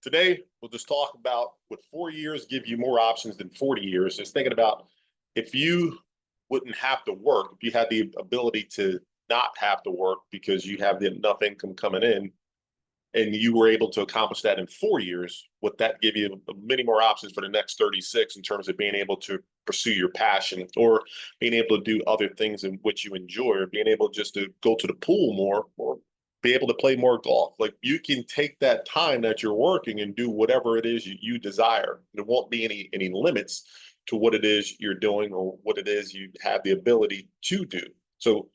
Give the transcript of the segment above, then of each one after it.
Today, we'll just talk about would 4 years give you more options than 40 years? Just thinking about if you wouldn't have to work, if you had the ability to not have to work because you have enough income coming in and you were able to accomplish that in 4 years, would that give you many more options for the next 36 in terms of being able to pursue your passion or being able to do other things in which you enjoy or being able just to go to the pool more or be able to play more golf? Like you can take that time that you're working and do whatever it is you desire. There won't be any limits to what it is you're doing or what it is you have the ability to do. So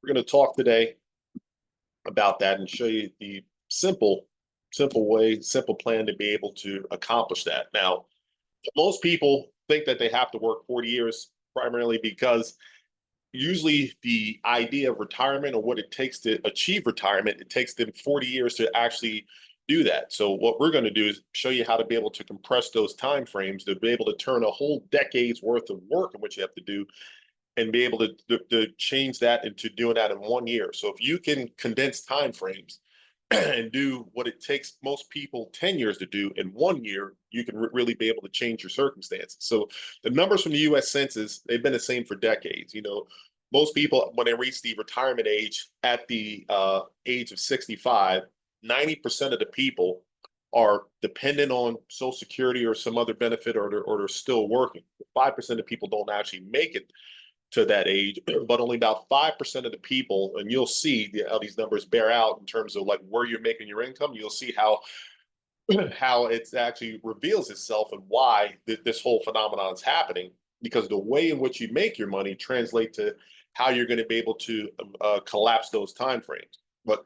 we're going to talk today about that and show you the simple plan to be able to accomplish that. Now, most people think that they have to work 40 years primarily because usually the idea of retirement or what it takes to achieve retirement, it takes them 40 years to actually do that. So what we're going to do is show you how to be able to compress those time frames to be able to turn a whole decade's worth of work in which you have to do and be able to change that into doing that in 1 year. So if you can condense time frames and do what it takes most people 10 years to do in 1 year, you can really be able to change your circumstances. So the numbers from the US Census, they've been the same for decades. Most people, when they reach the retirement age at the age of 65, 90% of the people are dependent on Social Security or some other benefit, or they're still working. 5% of people don't actually make it to that age, but only about 5% of the people, and you'll see how these numbers bear out in terms of like where you're making your income. You'll see how it actually reveals itself and why this whole phenomenon is happening, because the way in which you make your money translate to how you're going to be able to collapse those time frames. But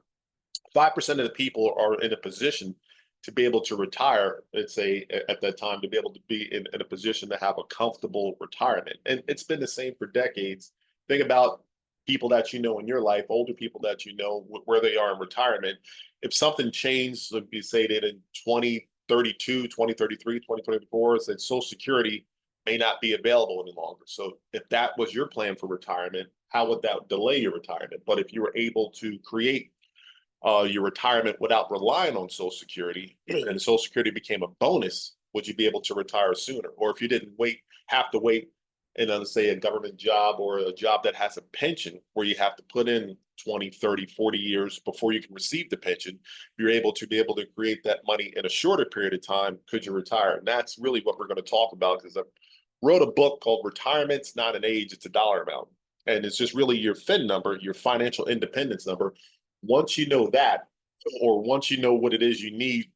5% of the people are in a position to be able to retire, let's say at that time, to be able to be in a position to have a comfortable retirement. And it's been the same for decades. Think about people that you know in your life, older people that you know, where they are in retirement. If something changed, like you say that in 2032, 2033, 2034, that Social Security may not be available any longer. So if that was your plan for retirement, how would that delay your retirement? But if you were able to create your retirement without relying on Social Security, and Social Security became a bonus, would you be able to retire sooner? Or if you didn't have to wait in, let's say, a government job or a job that has a pension where you have to put in 20, 30, 40 years before you can receive the pension, you're able to be able to create that money in a shorter period of time. Could you retire? And that's really what we're going to talk about, because I wrote a book called Retirement's Not an Age, It's a Dollar Amount. And it's just really your FIN number, your financial independence number. Once you know that, or once you know what it is you need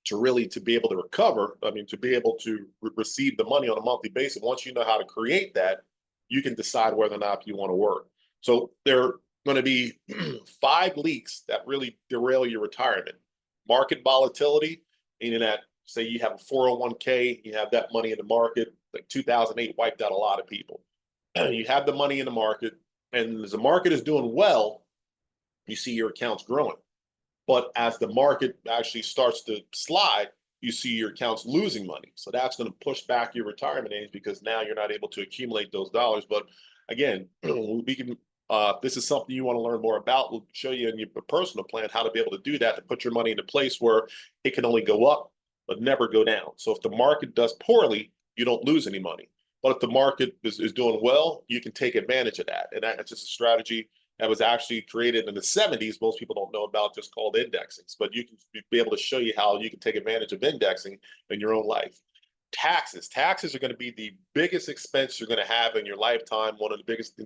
to be able to recover, I mean, to be able to receive the money on a monthly basis, once you know how to create that, you can decide whether or not you want to work. So there are going to be 5 leaks that really derail your retirement. Market volatility, meaning that, say you have a 401k, you have that money in the market, like 2008 wiped out a lot of people. You have the money in the market, and as the market is doing well, you see your accounts growing. But as the market actually starts to slide, you see your accounts losing money. So that's going to push back your retirement age, because now you're not able to accumulate those dollars. But again, we can. This is something you want to learn more about. We'll show you in your personal plan how to be able to do that, to put your money in a place where it can only go up but never go down. So if the market does poorly, you don't lose any money. But if the market is doing well, you can take advantage of that. And that's just a strategy that was actually created in the 70s. Most people don't know about, just called indexing. But you can be able to show you how you can take advantage of indexing in your own life. Taxes are going to be the biggest expense you're going to have in your lifetime. One of the biggest,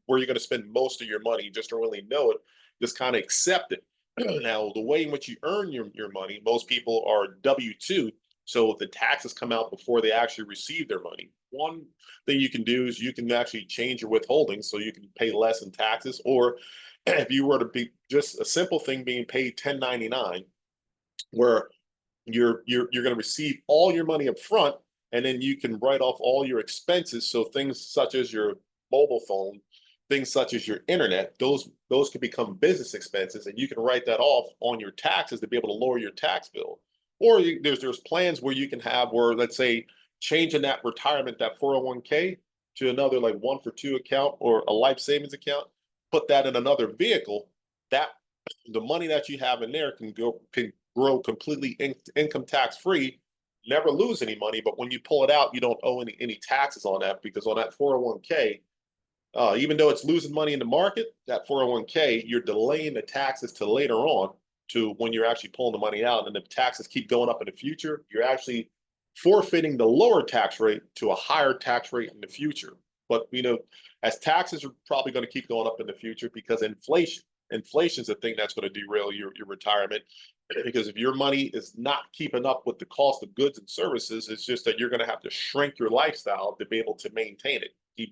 where you're going to spend most of your money. You just don't really know it. Just kind of accept it. Now, the way in which you earn your money, most people are W-2. So the taxes come out before they actually receive their money. One thing you can do is you can actually change your withholdings so you can pay less in taxes. Or if you were to be just a simple thing being paid 1099, where you're going to receive all your money up front, and then you can write off all your expenses. So things such as your mobile phone, things such as your internet, those can become business expenses, and you can write that off on your taxes to be able to lower your tax bill. Or there's plans where you can have, where, let's say, changing that retirement, that 401k, to another like 1-for-2 account or a life savings account, put that in another vehicle. That the money that you have in there can grow completely income tax free, never lose any money. But when you pull it out, you don't owe any taxes on that, because on that 401k, even though it's losing money in the market, that 401k, you're delaying the taxes to later on, to when you're actually pulling the money out, and the taxes keep going up in the future. You're actually forfeiting the lower tax rate to a higher tax rate in the future. But as taxes are probably going to keep going up in the future because inflation is the thing that's going to derail your retirement. Because if your money is not keeping up with the cost of goods and services, it's just that you're going to have to shrink your lifestyle to be able to maintain it. You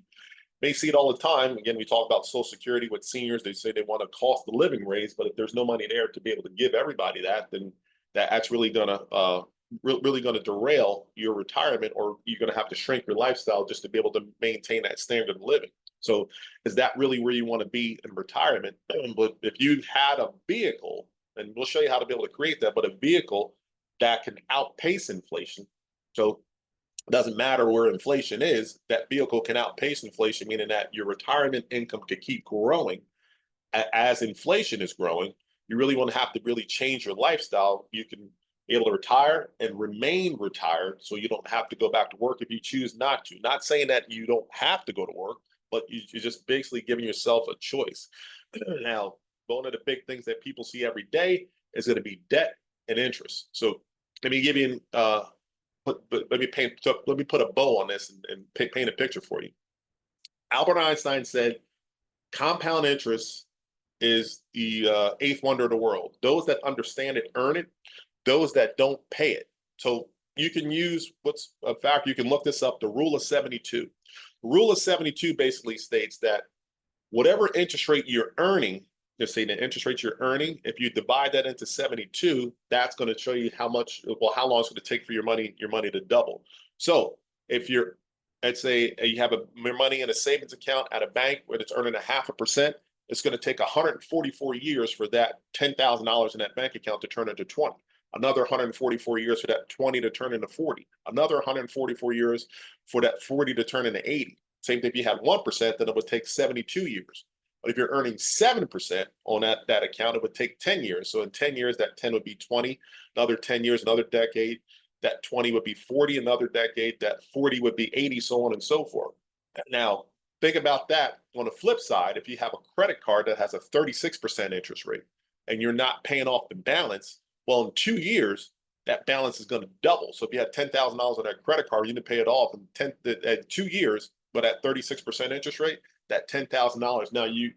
may see it all the time. Again, we talk about Social Security with seniors. They say they want a cost of living raise, but if there's no money there to be able to give everybody that, then that's really going to really going to derail your retirement, or you're going to have to shrink your lifestyle just to be able to maintain that standard of living. So is that really where you want to be in retirement? But if you had a vehicle, and we'll show you how to be able to create that, but a vehicle that can outpace inflation. So it doesn't matter where inflation is, that vehicle can outpace inflation, meaning that your retirement income could keep growing as inflation is growing. You really want to have to really change your lifestyle. You can be able to retire and remain retired, so you don't have to go back to work if you choose not to. Not saying that you don't have to go to work, but you're just basically giving yourself a choice. Now, one of the big things that people see every day is going to be debt and interest. So let me give you let me put a bow on this and paint a picture for you. Albert Einstein said compound interest is the eighth wonder of the world. Those that understand it earn it. Those that don't pay it. So you can use in fact, you can look this up, the rule of 72. The rule of 72 basically states that whatever interest rate you're earning, just say the interest rate you're earning, if you divide that into 72, that's going to show you how long it's going to take for your money to double. So if let's say you have your money in a savings account at a bank where it's earning 0.5%, it's going to take 144 years for that $10,000 in that bank account to turn into 20. Another 144 years for that 20 to turn into 40. Another 144 years for that 40 to turn into 80. Same thing if you had 1%, then it would take 72 years. But if you're earning 7% on that account, it would take 10 years. So in 10 years, that 10 would be 20. Another 10 years, another decade, that 20 would be 40. Another decade, that 40 would be 80, so on and so forth. Now, think about that on the flip side. If you have a credit card that has a 36% interest rate and you're not paying off the balance, well, in 2 years, that balance is going to double. So if you had $10,000 on that credit card, you need to pay it off in 2 years, but at 36% interest rate, that $10,000, now you're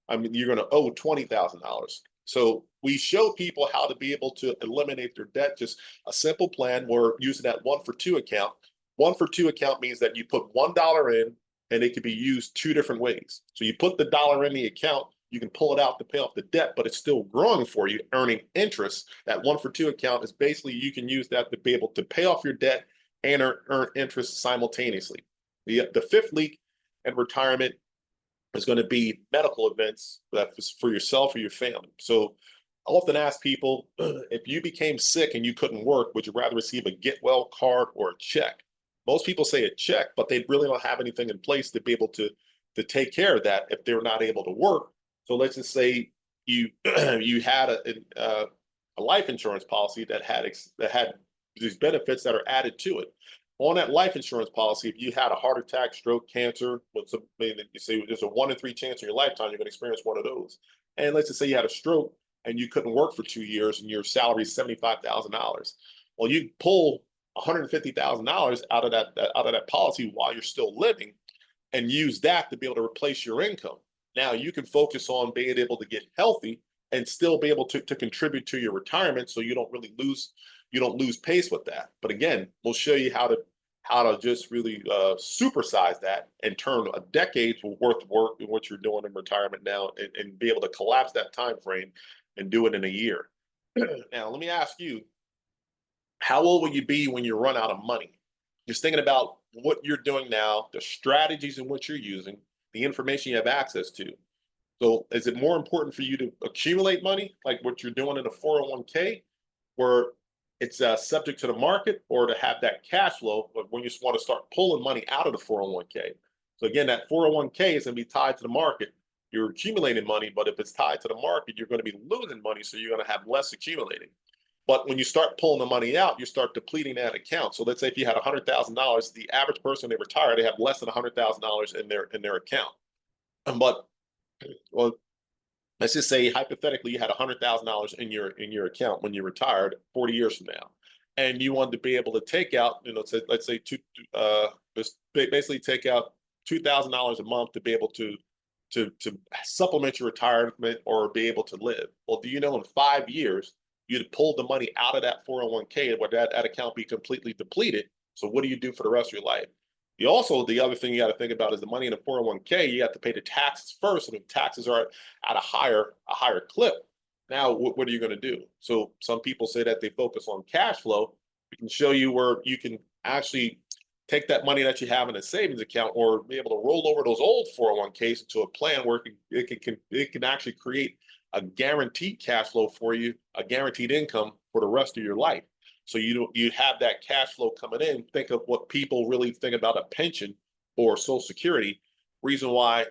going to owe $20,000. So we show people how to be able to eliminate their debt. Just a simple plan. We're using that 1-for-2 account. 1-for-2 account means that you put $1 in and it can be used 2 different ways. So you put the dollar in the account, you can pull it out to pay off the debt, but it's still growing for you, earning interest. That 1-for-2 account is basically, you can use that to be able to pay off your debt and earn interest simultaneously. The fifth leak in retirement is going to be medical events for yourself or your family. So I often ask people, if you became sick and you couldn't work, would you rather receive a get well card or a check? Most people say a check, but they really don't have anything in place to be able to take care of that if they're not able to work. So let's just say you you had a life insurance policy that had these benefits that are added to it. On that life insurance policy, if you had a heart attack, stroke, cancer, you say there's a 1 in 3 chance in your lifetime you're going to experience one of those. And let's just say you had a stroke and you couldn't work for 2 years and your salary is $75,000. Well, you pull $150,000 out of that policy while you're still living and use that to be able to replace your income. Now you can focus on being able to get healthy and still be able to contribute to your retirement, so you don't lose pace with that. But again, we'll show you how to just really supersize that and turn a decade's worth of work in what you're doing in retirement now, and be able to collapse that time frame and do it in a year. Now, let me ask you, how old will you be when you run out of money? Just thinking about what you're doing now, the strategies in which you're using, the information you have access to. So is it more important for you to accumulate money, like what you're doing in a 401k, where it's subject to the market, or to have that cash flow when you just want to start pulling money out of the 401k? So again, that 401k is going to be tied to the market. You're accumulating money, but if it's tied to the market, you're going to be losing money, so you're going to have less accumulating. But when you start pulling the money out, you start depleting that account. So let's say if you had $100,000, the average person they retire, they have less than $100,000 in their account. But well, let's just say hypothetically you had $100,000 in your account when you retired 40 years from now, and you wanted to be able to take out, let's say basically take out $2,000 a month to be able to supplement your retirement or be able to live. Well, do you know in 5 years you'd pull the money out of that 401k, where that account be completely depleted? So what do you do for the rest of your life? You also, the other thing you got to think about is the money in the 401k. You have to pay the taxes first, and if taxes are at a higher clip, now what are you going to do? So some people say that they focus on cash flow. We can show you where you can actually take that money that you have in a savings account or be able to roll over those old 401ks into a plan where it can actually create a guaranteed cash flow for you, a guaranteed income for the rest of your life. So you have that cash flow coming in. Think of what people really think about a pension or Social Security. Reason why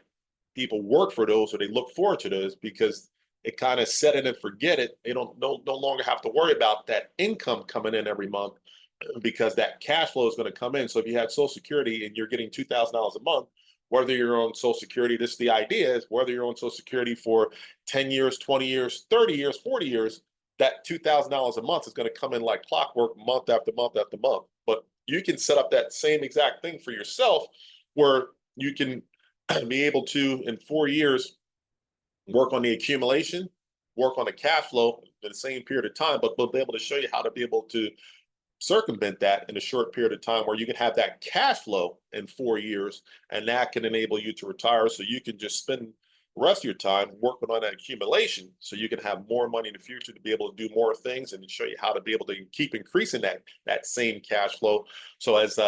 people work for those or they look forward to those, because it kind of set it and forget it. They don't no longer have to worry about that income coming in every month, because that cash flow is going to come in. So if you have Social Security and you're getting $2,000 a month, whether you're on Social Security, this is the idea is whether you're on Social Security for 10 years, 20 years, 30 years, 40 years, that $2,000 a month is going to come in like clockwork, month after month after month. But you can set up that same exact thing for yourself, where you can be able to, in 4 years, work on the accumulation, work on the cash flow in the same period of time, but we'll be able to show you how to be able to circumvent that in a short period of time, where you can have that cash flow in 4 years, and that can enable you to retire. So you can just spend the rest of your time working on that accumulation, so you can have more money in the future to be able to do more things, and to show you how to be able to keep increasing that same cash flow. So as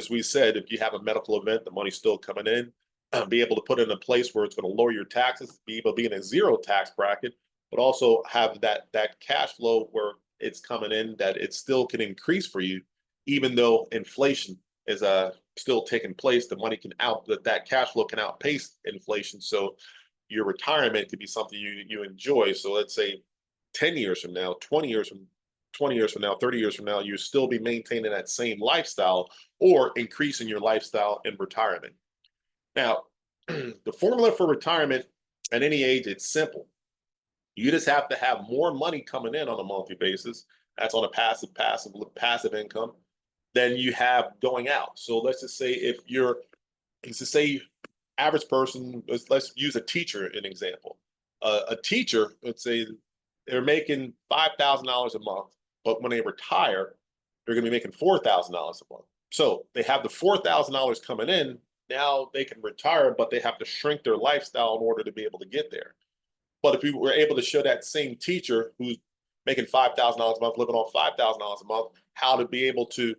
we said, if you have a medical event, the money's still coming in. Be able to put it in a place where it's going to lower your taxes, be able to be in a zero tax bracket, but also have that cash flow where it's coming in, that it still can increase for you, even though inflation is still taking place. The money can that cash flow can outpace inflation. So your retirement could be something you enjoy. So let's say 10 years from now, 20 years from now, 30 years from now, you still be maintaining that same lifestyle or increasing your lifestyle in retirement. Now, the formula for retirement at any age, it's simple. You just have to have more money coming in on a monthly basis. That's on a passive income than you have going out. So let's just say average person, let's use a teacher an example. A teacher, let's say they're making $5,000 a month, but when they retire, they're going to be making $4,000 a month. So they have the $4,000 coming in. Now they can retire, but they have to shrink their lifestyle in order to be able to get there. But if we were able to show that same teacher who's making $5,000 a month, living on $5,000 a month, how to be able to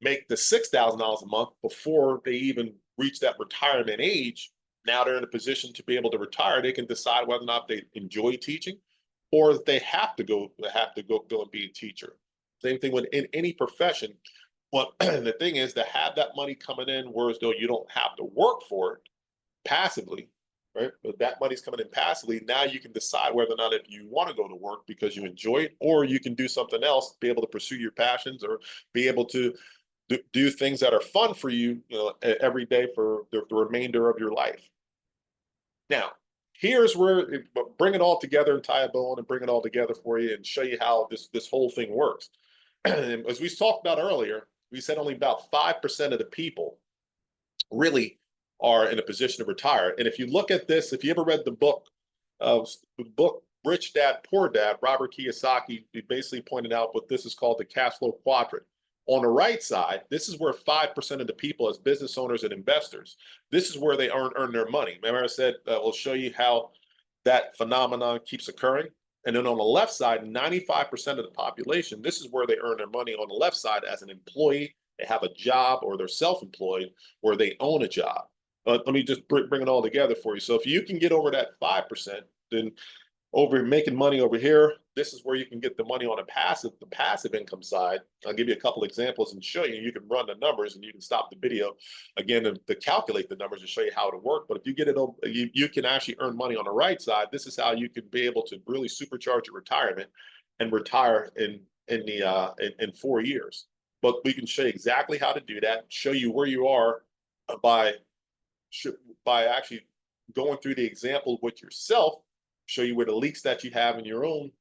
make the $6,000 a month before they even reach that retirement age, now they're in a position to be able to retire. They can decide whether or not they enjoy teaching, or if they have to go and be a teacher. Same thing with in any profession. But the thing is to have that money coming in, whereas though you don't have to work for it passively, right? But that money's coming in passively. Now you can decide whether or not if you want to go to work because you enjoy it, or you can do something else, be able to pursue your passions, or be able to do things that are fun for you, every day for the remainder of your life. Now, here's where bring it all together and tie a bow on and bring it all together for you and show you how this whole thing works. As we talked about earlier, we said only about 5% of the people really are in a position to retire. And if you look at this, if you ever read the book Rich Dad, Poor Dad, Robert Kiyosaki, he basically pointed out what this is called the cash flow quadrant. On the right side, this is where 5% of the people as business owners and investors, this is where they earn their money. Remember I said, we'll show you how that phenomenon keeps occurring. And then on the left side, 95% of the population, this is where they earn their money on the left side as an employee. They have a job, or they're self-employed, or they own a job. Let me just bring it all together for you. So if you can get over that 5%, then over making money over here, this is where you can get the money on the passive income side. I'll give you a couple examples and show you. You can run the numbers, and you can stop the video again to calculate the numbers and show you how it'll work. But if you get it, you can actually earn money on the right side. This is how you can be able to really supercharge your retirement and retire in 4 years. But we can show you exactly how to do that, show you where you are by by actually going through the example with yourself, show you where the leaks that you have in your own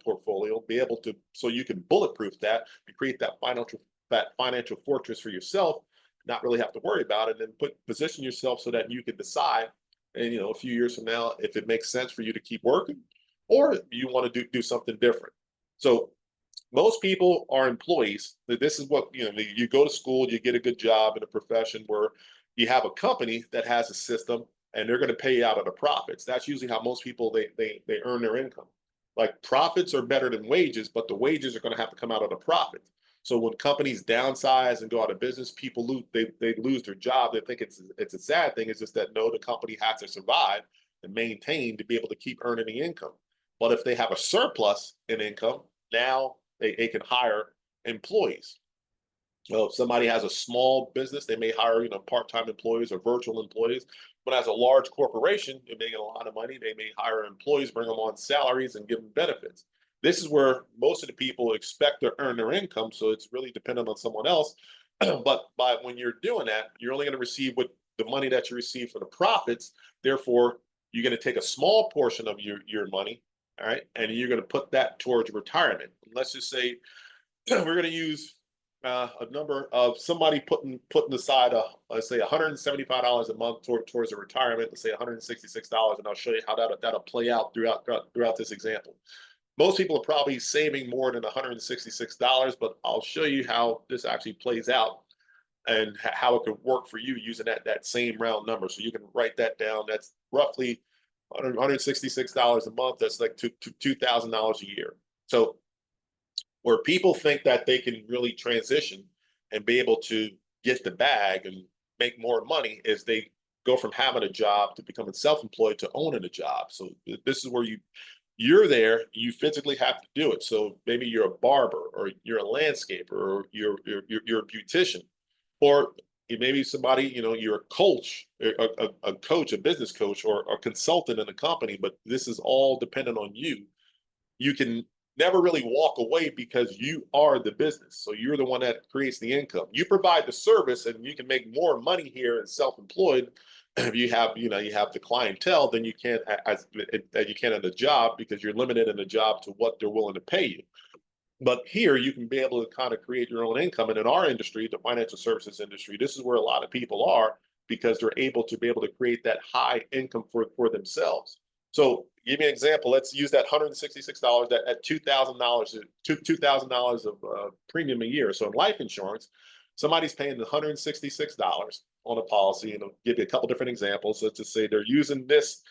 portfolio, be able to so you can bulletproof that and create that financial fortress for yourself, not really have to worry about it, and then position yourself so that you can decide, and a few years from now, if it makes sense for you to keep working, or you want to do something different. So most people are employees. This is what you go to school, you get a good job in a profession where you have a company that has a system, and they're going to pay you out of the profits. That's usually how most people they earn their income. Like, profits are better than wages, but the wages are going to have to come out of the profits. So when companies downsize and go out of business, people they lose their job. They think it's a sad thing. It's just that, no, the company has to survive and maintain to be able to keep earning the income. But if they have a surplus in income, now they can hire employees. Well, if somebody has a small business, they may hire, part-time employees or virtual employees. But as a large corporation, they're making a lot of money. They may hire employees, bring them on salaries, and give them benefits. This is where most of the people expect to earn their income, so it's really dependent on someone else. But when you're doing that, you're only going to receive what the money that you receive for the profits. Therefore, you're going to take a small portion of your money, all right, and you're going to put that towards retirement. Let's just say we're going to use a number of somebody putting aside let's say $175 a month towards a retirement. Let's say $166, and I'll show you how that'll play out throughout this example. Most people are probably saving more than $166, but I'll show you how this actually plays out and how it could work for you using that same round number. So you can write that down. That's roughly $166 a month. That's like $2,000 a year. So where people think that they can really transition and be able to get the bag and make more money is they go from having a job to becoming self-employed to owning a job. So this is where you're there, you physically have to do it. So maybe you're a barber, or you're a landscaper, or you're a beautician, or maybe somebody, you're a coach, a coach, a business coach, or a consultant in a company. But this is all dependent on you. You can never really walk away because you are the business. So you're the one that creates the income. You provide the service, and you can make more money here as self-employed if you have the clientele than you can as you can at a job, because you're limited in a job to what they're willing to pay you. But here you can be able to kind of create your own income. And in our industry, the financial services industry, this is where a lot of people are, because they're able to create that high income for themselves. So give me an example. Let's use that $166 at $2,000 of premium a year. So in life insurance, somebody's paying $166 on a policy, and I'll give you a couple different examples. Let's just say they're using this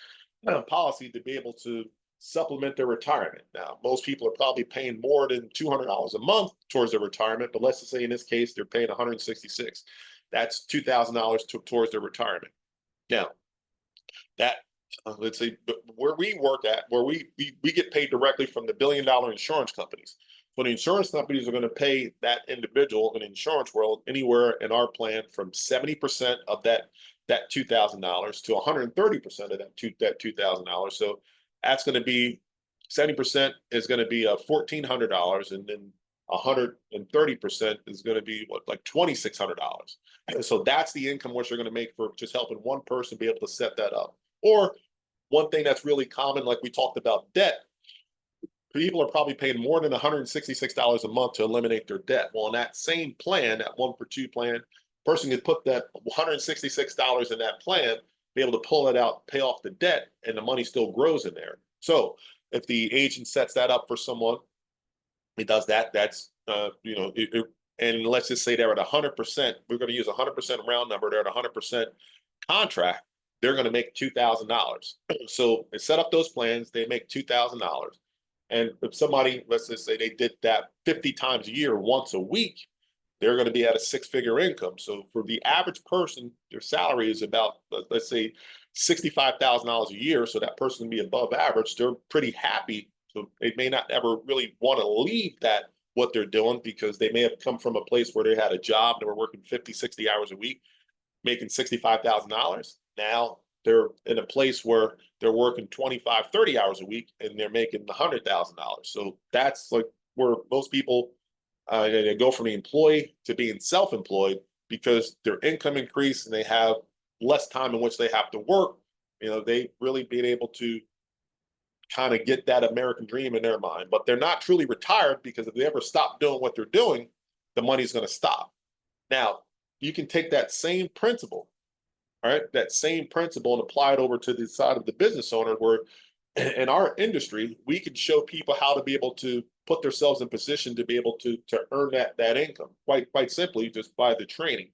policy to be able to supplement their retirement. Now, most people are probably paying more than $200 a month towards their retirement, but let's just say in this case they're paying $166. That's $2,000 towards their retirement. Now, that let's say where we work at, where we get paid directly from the billion-dollar insurance companies. So the insurance companies are going to pay that individual in the insurance world anywhere in our plan from 70% of that $2,000 to 130% of that $2,000. So that's going to be 70% is going to be $1,400, and then 130% is going to be like $2,600. And so that's the income which you're going to make for just helping one person be able to set that up. Or one thing that's really common, like we talked about debt, people are probably paying more than $166 a month to eliminate their debt. Well, in that same plan, that 1-for-2 plan, person can put that $166 in that plan, be able to pull it out, pay off the debt, and the money still grows in there. So if the agent sets that up for someone, he does that. That's and let's just say they're at 100%. We're going to use 100% round number. They're at 100% contract. They're going to make $2,000. So they set up those plans. They make $2,000. And if somebody, let's just say they did that 50 times a year, once a week, they're going to be at a 6-figure income. So for the average person, their salary is about, let's say, $65,000 a year. So that person can be above average. They're pretty happy. So they may not ever really want to leave what they're doing, because they may have come from a place where they had a job, they were working 50, 60 hours a week, making $65,000. Now they're in a place where they're working 25, 30 hours a week and they're making $100,000. So that's like where most people they go from the employee to being self-employed because their income increased and they have less time in which they have to work. They really being able to kind of get that American dream in their mind, but they're not truly retired because if they ever stop doing what they're doing, the money's going to stop. Now, you can take that same principle, all right, that same principle and apply it over to the side of the business owner where in our industry, we can show people how to be able to put themselves in position to be able to earn that income quite simply just by the training,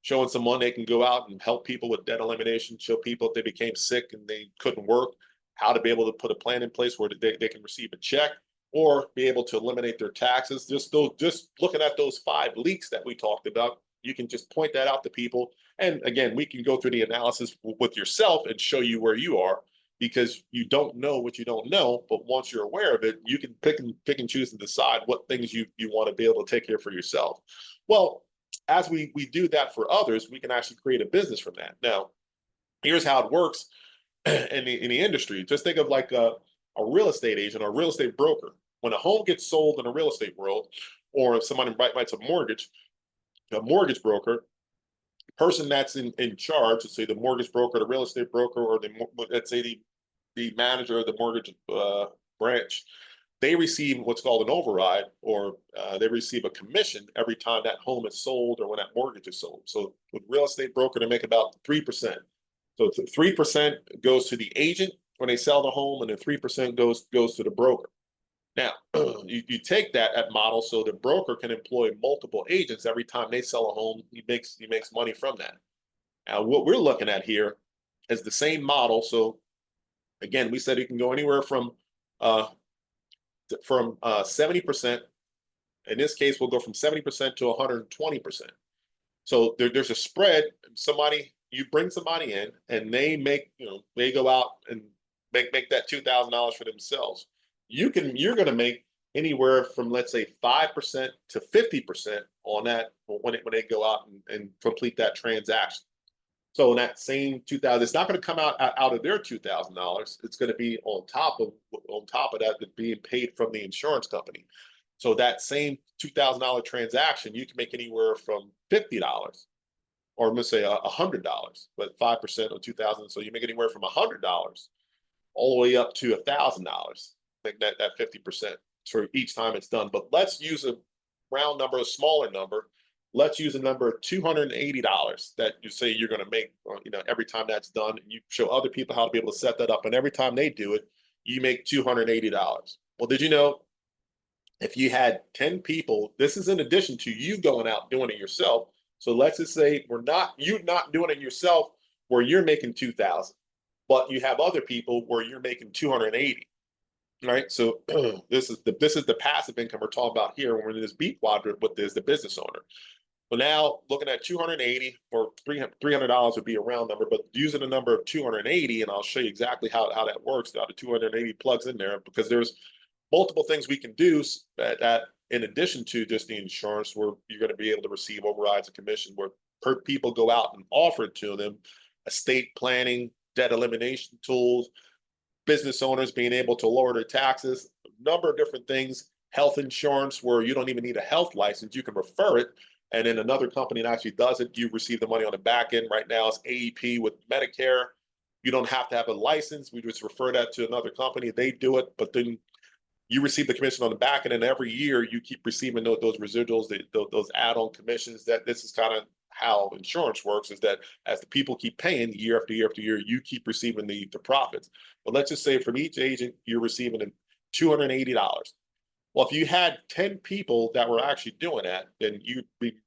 showing someone they can go out and help people with debt elimination, show people if they became sick and they couldn't work, how to be able to put a plan in place where they can receive a check or be able to eliminate their taxes. Just looking at those 5 leaks that we talked about, you can just point that out to people. And again, we can go through the analysis with yourself and show you where you are because you don't know what you don't know. But once you're aware of it, you can pick and choose and decide what things you want to be able to take care for yourself. Well, as we do that for others, we can actually create a business from that. Now, here's how it works in the industry. Just think of like a real estate agent or a real estate broker. When a home gets sold in a real estate world, or if somebody writes a mortgage broker, person that's in charge, let's say the mortgage broker, the real estate broker, or let's say the manager of the mortgage branch, they receive what's called an override, or they receive a commission every time that home is sold or when that mortgage is sold. So with real estate broker, they make about 3%. So 3% goes to the agent when they sell the home, and then 3% goes to the broker. Now, you take that model, so the broker can employ multiple agents every time they sell a home. He makes money from that. Now, what we're looking at here is the same model. So again, we said it can go anywhere from 70%. In this case, we'll go from 70% to 120%. So there's a spread. You bring somebody in, and they go out and make that $2,000 for themselves. You're going to make anywhere from, let's say, 5% to 50% on that when they go out and complete that transaction. So in that same 2,000, it's not going to come out of their $2,000. It's going to be on top of that being paid from the insurance company. So that same $2,000 transaction, you can make anywhere from $50, or let's say $100, but 5% on 2,000. So you make anywhere from $100 all the way up to $1,000. Make that 50% for each time it's done. But let's use a round number, a smaller number. Let's use a number of $280 that you say you're going to make, every time that's done. You show other people how to be able to set that up, and every time they do it, you make $280. Well, did you know if you had 10 people, this is in addition to you going out doing it yourself. So let's just say you're not doing it yourself where you're making 2,000, but you have other people where you're making 280. Right. So this is the passive income we're talking about here. When we're in this B quadrant with the business owner. But now looking at 280 or $300 would be a round number, but using a number of 280, and I'll show you exactly how that works. How the 280 plugs in there, because there's multiple things we can do that in addition to just the insurance, where you're going to be able to receive overrides and commission, where people go out and offer it to them, estate planning, debt elimination tools, business owners being able to lower their taxes, a number of different things, health insurance, where you don't even need a health license, you can refer it. And then another company that actually does it, you receive the money on the back end. Right now, it's AEP with Medicare. You don't have to have a license. We just refer that to another company. They do it, but then you receive the commission on the back end, and every year you keep receiving those residuals, those add-on commissions. That this is kind of how insurance works, is that as the people keep paying year after year after year, you keep receiving the profits. But let's just say from each agent, you're receiving $280. Well, if you had 10 people that were actually doing that, then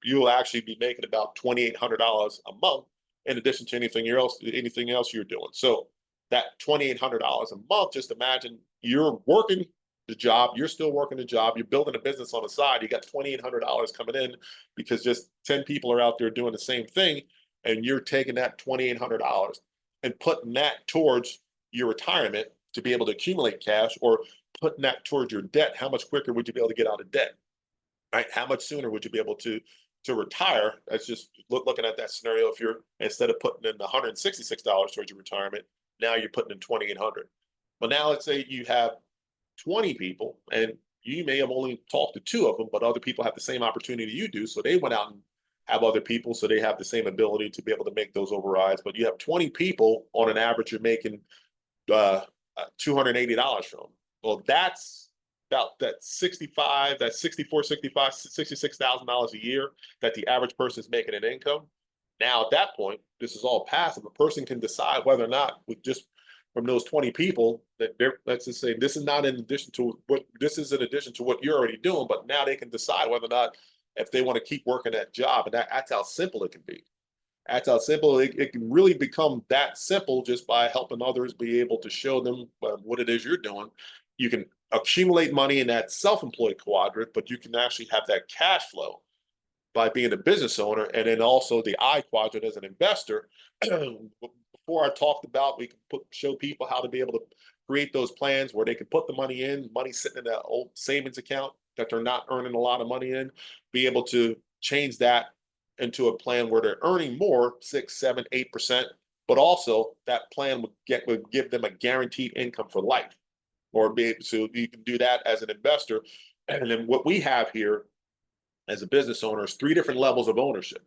you'll actually be making about $2,800 a month in addition to anything else you're doing. So that $2,800 a month, just imagine you're working the job, you're still working the job, you're building a business on the side, you got $2,800 coming in because just 10 people are out there doing the same thing, and you're taking that $2,800 and putting that towards your retirement to be able to accumulate cash, or putting that towards your debt. How much quicker would you be able to get out of debt? Right? How much sooner would you be able to to retire, that's just looking at that scenario. If you're, instead of putting in $166 towards your retirement, now you're putting in 2,800. But now let's say you have 20 people and you may have only talked to two of them, but other people have the same opportunity you do. So they went out and have other people, so they have the same ability to be able to make those overrides. But you have 20 people on an average, you're making $280 from them. Well, that's about that 65, that 64, 65, $66,000 a year that the average person is making in income. Now, at that point, this is all passive. A person can decide whether or not, with just from those 20 people, that they're, let's just say, this is not in addition to what, this is in addition to what you're already doing, but now they can decide whether or not if they want to keep working that job. And that's how simple it can be. That's how simple it can really become, that simple, just by helping others be able to show them what it is you're doing. You can accumulate money in that self-employed quadrant, but you can actually have that cash flow by being a business owner. And then also the I quadrant as an investor. Before I talked about, we can show people how to be able to create those plans where they can put the money in, money sitting in that old savings account that they're not earning a lot of money in, be able to change that into a plan where they're earning more, 6, 7, 8%, but also that plan would give them a guaranteed income for life. Or be able to, you can do that as an investor. And then what we have here as a business owner is 3 different levels of ownership.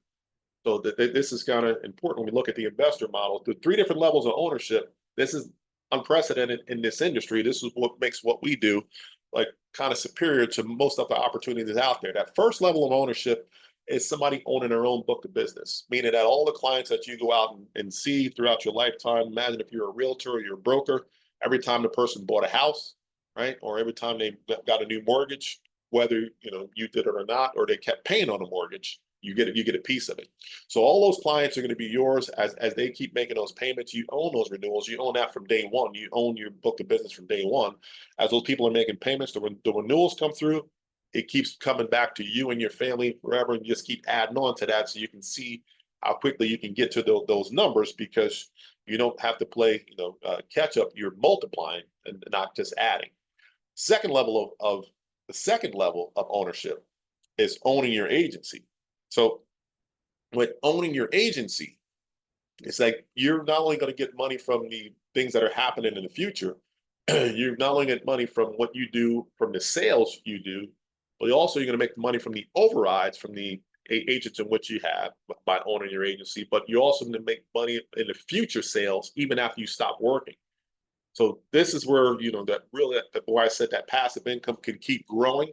So this is kind of important when we look at the investor model. The 3 different levels of ownership, this is unprecedented in this industry. This is what makes what we do like kind of superior to most of the opportunities out there. That first level of ownership is somebody owning their own book of business, meaning that all the clients that you go out and see throughout your lifetime, imagine if you're a realtor or you're a broker, every time the person bought a house, right? Or every time they got a new mortgage, whether you did it or not, or they kept paying on a mortgage, you get a piece of it. So all those clients are going to be yours as they keep making those payments. You own those renewals. You own that from day one. You own your book of business from day one. As those people are making payments, the renewals come through, it keeps coming back to you and your family forever, and you just keep adding on to that so you can see how quickly you can get to those numbers, because you don't have to play catch up. You're multiplying and not just adding. The second level of ownership is owning your agency. So with owning your agency, it's like you're not only going to get money from the things that are happening in the future, you're not only get money from what you do, from the sales you do, but also you're going to make money from the overrides from the agents in which you have by owning your agency, but you're also going to make money in the future sales even after you stop working. So this is where, that really, where I said that passive income can keep growing.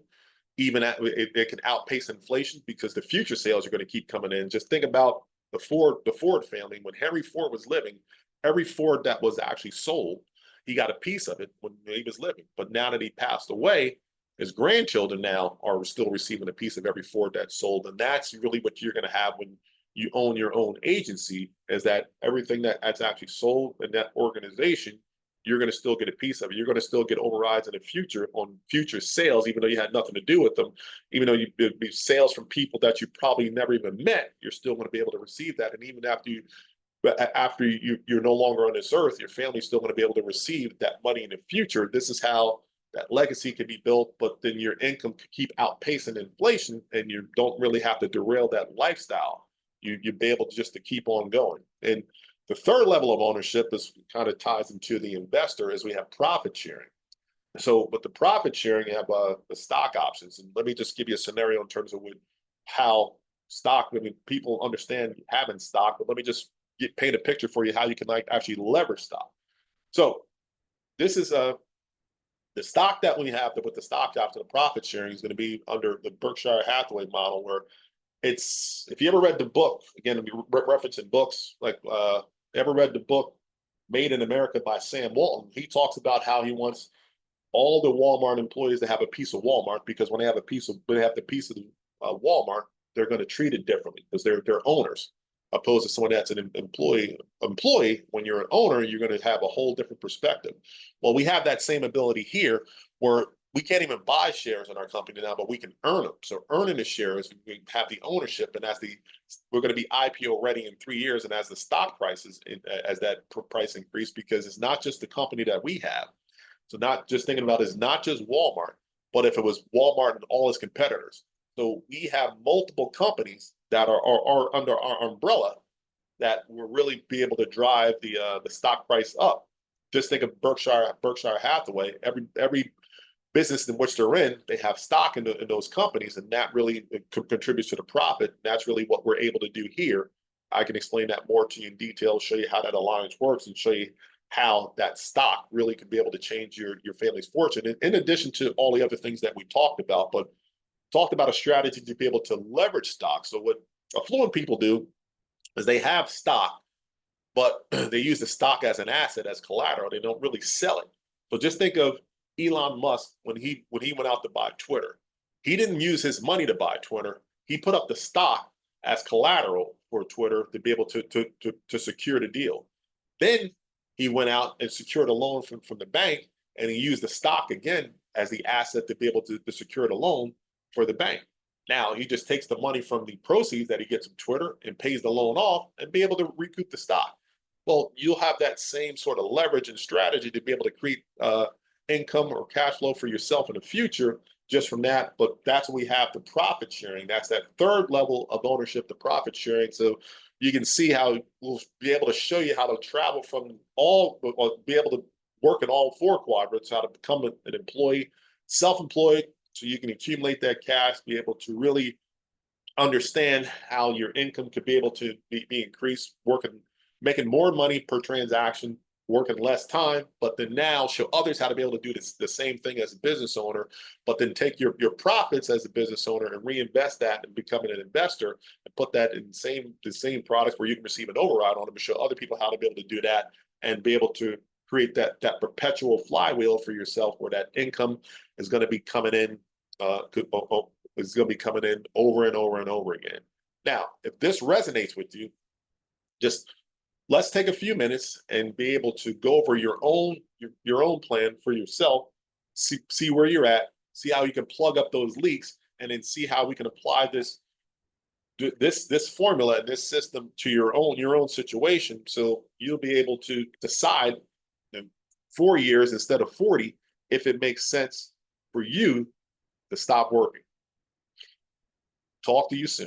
Even it can outpace inflation because the future sales are going to keep coming in. Just think about the Ford family. When Henry Ford was living, every Ford that was actually sold, he got a piece of it when he was living. But now that he passed away, his grandchildren now are still receiving a piece of every Ford that's sold. And that's really what you're going to have when you own your own agency, is that everything that's actually sold in that organization, you're going to still get a piece of it. You're going to still get overrides in the future on future sales, even though you had nothing to do with them. Even though it'd be sales from people that you probably never even met, you're still going to be able to receive that. And even after you're no longer on this earth, your family's still going to be able to receive that money in the future. This is how that legacy can be built, but then your income can keep outpacing inflation, and you don't really have to derail that lifestyle. You'd be able to keep on going. And the third level of ownership is kind of ties into the investor, is we have profit sharing. So, but the profit sharing, you have the stock options. And let me just give you a scenario in terms of how stock, I mean, people understand having stock, but let me just paint a picture for you how you can actually leverage stock. So this is the stock that we have to put the stock option, the profit sharing is going to be under the Berkshire Hathaway model, where it's, if you ever read the book, again, we're referencing books, like ever read the book Made in America by Sam Walton, he talks about how he wants all the Walmart employees to have a piece of Walmart, because when they have the piece of Walmart, they're going to treat it differently because they're owners, opposed to someone that's an employee. When you're an owner, you're going to have a whole different perspective. Well, we have that same ability here, where we can't even buy shares in our company now, but we can earn them. So earning the shares, we have the ownership, and we're going to be IPO ready in 3 years, and as the stock prices, as that price increase, because it's not just the company that we have. So not just thinking about, it's not just Walmart, but if it was Walmart and all its competitors. So we have multiple companies that are under our umbrella that will really be able to drive the stock price up. Just think of Berkshire Hathaway. Every business in which they're in, they have stock in those companies, and that really contributes to the profit. That's really what we're able to do here. I can explain that more to you in detail, show you how that alliance works, and show you how that stock really could be able to change your family's fortune. In addition to all the other things that we talked about, but talked about a strategy to be able to leverage stock. So what affluent people do is they have stock, but they use the stock as an asset, as collateral. They don't really sell it. So just think of Elon Musk when he went out to buy Twitter. He didn't use his money to buy Twitter. He put up the stock as collateral for Twitter to be able to secure the deal. Then he went out and secured a loan from the bank, and he used the stock again as the asset to be able to secure the loan for the bank. Now he just takes the money from the proceeds that he gets from Twitter and pays the loan off and be able to recoup the stock. Well, you'll have that same sort of leverage and strategy to be able to create income or cash flow for yourself in the future just from that. But that's what we have, the profit sharing. That's that third level of ownership, the profit sharing. So you can see how we'll be able to show you how to travel from all, or be able to work in all four quadrants, how to become an employee, self-employed, so you can accumulate that cash, be able to really understand how your income could be able to be increased, making more money per transaction, working less time, but then now show others how to be able to do the same thing as a business owner, but then take your profits as a business owner and reinvest that and becoming an investor and put that in the same products where you can receive an override on them and show other people how to be able to do that and be able to create that perpetual flywheel for yourself where that income is going to be coming in is going to be coming in over and over and over again. Now, if this resonates with you, just let's take a few minutes and be able to go over your own plan for yourself, see where you're at, see how you can plug up those leaks, and then see how we can apply this formula and this system to your own situation. So you'll be able to decide in 4 years instead of 40 if it makes sense for you to stop working. Talk to you soon.